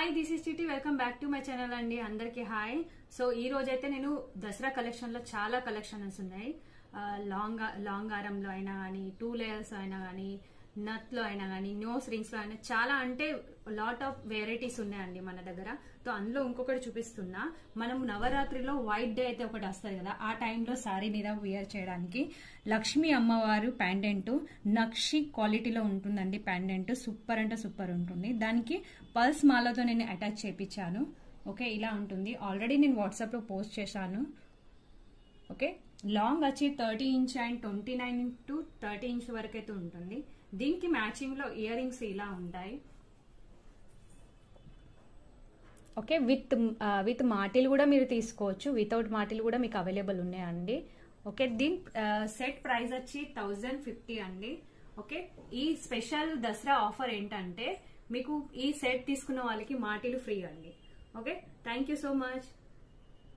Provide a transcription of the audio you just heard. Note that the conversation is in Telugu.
హాయ్ దిస్ ఇస్ చిట్టి welcome back to my channel అండి. అందరికి హాయ్. సో ఈ రోజైతే నేను దసరా కలెక్షన్ లో చాలా కలెక్షన్స్ ఉన్నాయి. లాంగ్ ఆరంలో అయినా కానీ 2 లేయర్స్ అయినా కానీ నత్ లో అయినా కానీ నోస్ రింగ్స్ లో అయినా చాలా అంటే లాట్ ఆఫ్ వెరైటీస్ ఉన్నాయండి మన దగ్గర. సో అందులో ఇంకొకటి చూపిస్తున్నా. మనం నవరాత్రిలో వైట్ డే అయితే ఒకటి వస్తుంది కదా, ఆ టైంలో శారీ మీద వేర్ చేయడానికి లక్ష్మీ అమ్మవారు ప్యాండెంట్ నక్షి క్వాలిటీలో ఉంటుందండి. ప్యాండెంట్ సూపర్ అంటే సూపర్ ఉంటుంది. దానికి పల్స్ మాలతో నేను అటాచ్ చేయించాను. ఓకే, ఇలా ఉంటుంది. ఆల్రెడీ నేను వాట్సాప్ లో పోస్ట్ చేశాను. ఓకే, లాంగ్ వచ్చి 30 ఇంచ్ అండ్ 29 to 30 ఇంచ్ వరకు అయితే ఉంటుంది. దీనికి మ్యాచింగ్ లో ఇయర్ రింగ్స్ ఇలా ఉంటాయి. ఓకే, విత్ మాటిల్ కూడా మీరు తీసుకోవచ్చు, వితౌట్ మాటిల్ కూడా మీకు అవైలబుల్ ఉన్నాయండి. ఓకే, దీని సెట్ ప్రైస్ వచ్చి 1050 అండి. ఓకే, ఈ స్పెషల్ దసరా ఆఫర్ ఏంటంటే మీకు ఈ సెట్ తీసుకున్న వాళ్ళకి మాటిల్ ఫ్రీ అండి. Okay, thank you so much.